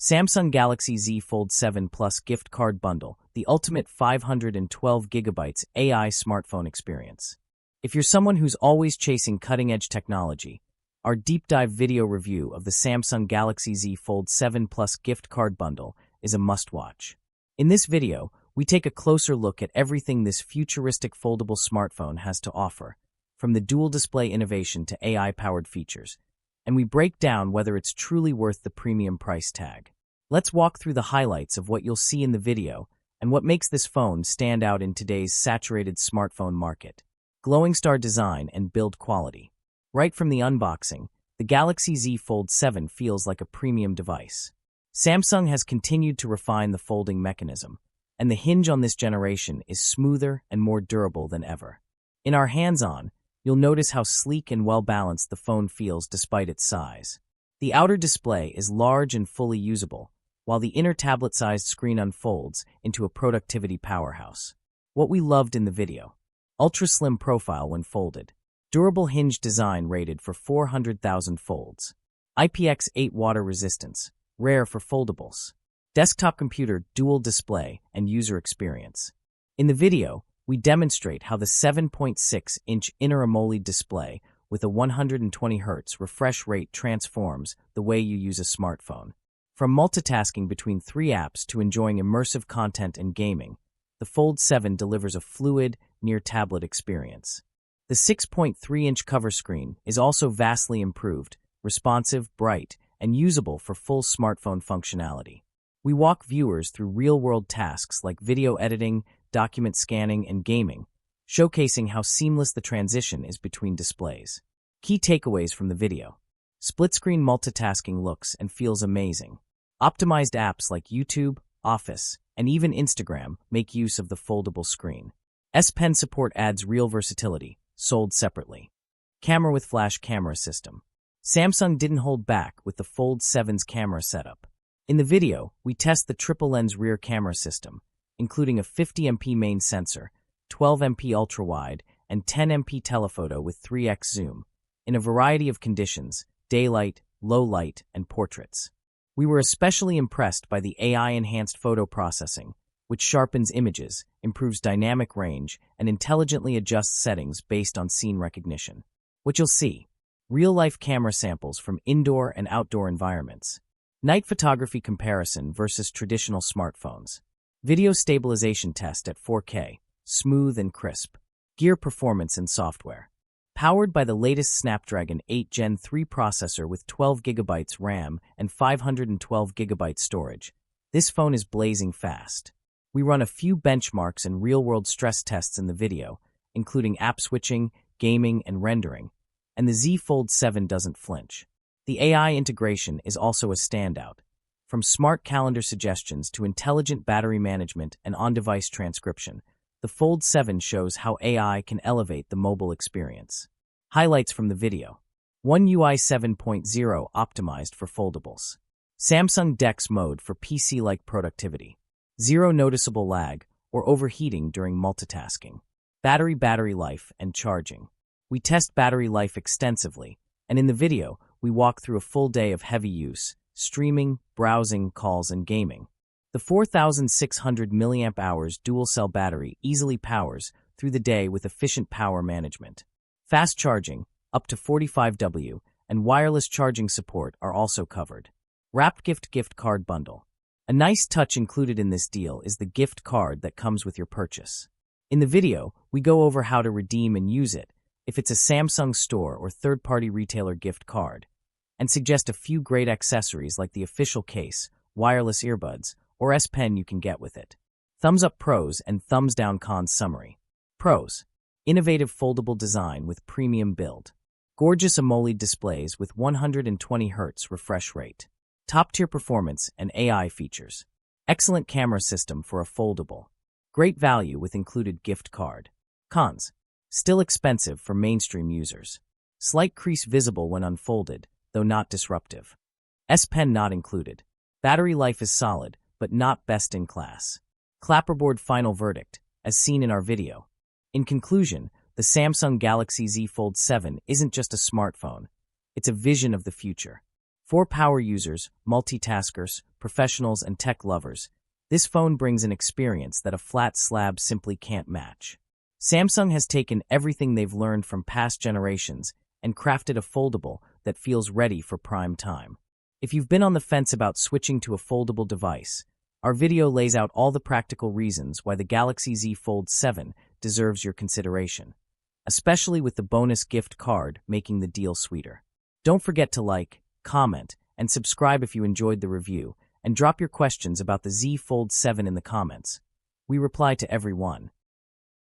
Samsung Galaxy Z Fold 7 Plus Gift Card Bundle, the ultimate 512GB AI smartphone experience. If you're someone who's always chasing cutting-edge technology, our deep dive video review of the Samsung Galaxy Z Fold 7 Plus Gift Card Bundle is a must-watch. In this video, we take a closer look at everything this futuristic foldable smartphone has to offer, from the dual display innovation to AI-powered features, and we break down whether it's truly worth the premium price tag. Let's walk through the highlights of what you'll see in the video and what makes this phone stand out in today's saturated smartphone market. Glowing star design and build quality. Right from the unboxing, the Galaxy Z Fold 7 feels like a premium device. Samsung has continued to refine the folding mechanism, and the hinge on this generation is smoother and more durable than ever. In our hands-on, you'll notice how sleek and well-balanced the phone feels despite its size. The outer display is large and fully usable, while the inner tablet-sized screen unfolds into a productivity powerhouse. What we loved in the video: ultra-slim profile when folded, durable hinge design rated for 400,000 folds, IPX8 water resistance, rare for foldables, desktop computer dual display and user experience. In the video, we demonstrate how the 7.6-inch inner AMOLED display with a 120Hz refresh rate transforms the way you use a smartphone. From multitasking between 3 apps to enjoying immersive content and gaming, the Fold 7 delivers a fluid, near-tablet experience. The 6.3-inch cover screen is also vastly improved, responsive, bright, and usable for full smartphone functionality. We walk viewers through real-world tasks like video editing, document scanning, and gaming, showcasing how seamless the transition is between displays. Key takeaways from the video: split-screen multitasking looks and feels amazing. Optimized apps like YouTube, Office, and even Instagram make use of the foldable screen. S Pen support adds real versatility, sold separately. Camera with flash camera system. Samsung didn't hold back with the Fold 7's camera setup. In the video, we test the triple-lens rear camera system, including a 50MP main sensor, 12MP ultra-wide, and 10MP telephoto with 3x zoom, in a variety of conditions: daylight, low light, and portraits. We were especially impressed by the AI-enhanced photo processing, which sharpens images, improves dynamic range, and intelligently adjusts settings based on scene recognition. What you'll see: real-life camera samples from indoor and outdoor environments, night photography comparison versus traditional smartphones, video stabilization test at 4K, smooth and crisp, gear performance and software. Powered by the latest Snapdragon 8 Gen 3 processor with 12GB RAM and 512GB storage, this phone is blazing fast. We run a few benchmarks and real-world stress tests in the video, including app switching, gaming, and rendering, and the Z Fold 7 doesn't flinch. The AI integration is also a standout. From smart calendar suggestions to intelligent battery management and on-device transcription, the Fold 7 shows how AI can elevate the mobile experience. Highlights from the video: One UI 7.0 optimized for foldables. Samsung DeX mode for PC-like productivity. Zero noticeable lag or overheating during multitasking. Battery life and charging. We test battery life extensively, and in the video, we walk through a full day of heavy use: streaming, browsing, calls, and gaming. The 4,600 mAh dual-cell battery easily powers through the day with efficient power management. Fast charging, up to 45W, and wireless charging support are also covered. Wrapped gift card bundle. A nice touch included in this deal is the gift card that comes with your purchase. In the video, we go over how to redeem and use it if it's a Samsung store or third-party retailer gift card, and suggest a few great accessories like the official case, wireless earbuds, or S Pen you can get with it. Thumbs up pros and thumbs down cons summary. Pros: innovative foldable design with premium build. Gorgeous AMOLED displays with 120Hz refresh rate. Top-tier performance and AI features. Excellent camera system for a foldable. Great value with included gift card. Cons: still expensive for mainstream users. Slight crease visible when unfolded, though not disruptive. S Pen not included. Battery life is solid, but not best in class. Clapperboard final verdict, as seen in our video. In conclusion, the Samsung Galaxy Z Fold 7 isn't just a smartphone. It's a vision of the future. For power users, multitaskers, professionals, and tech lovers, this phone brings an experience that a flat slab simply can't match. Samsung has taken everything they've learned from past generations and crafted a foldable that feels ready for prime time. If you've been on the fence about switching to a foldable device, our video lays out all the practical reasons why the Galaxy Z Fold 7 deserves your consideration, especially with the bonus gift card making the deal sweeter. Don't forget to like, comment, and subscribe if you enjoyed the review, and drop your questions about the Z Fold 7 in the comments. We reply to every one.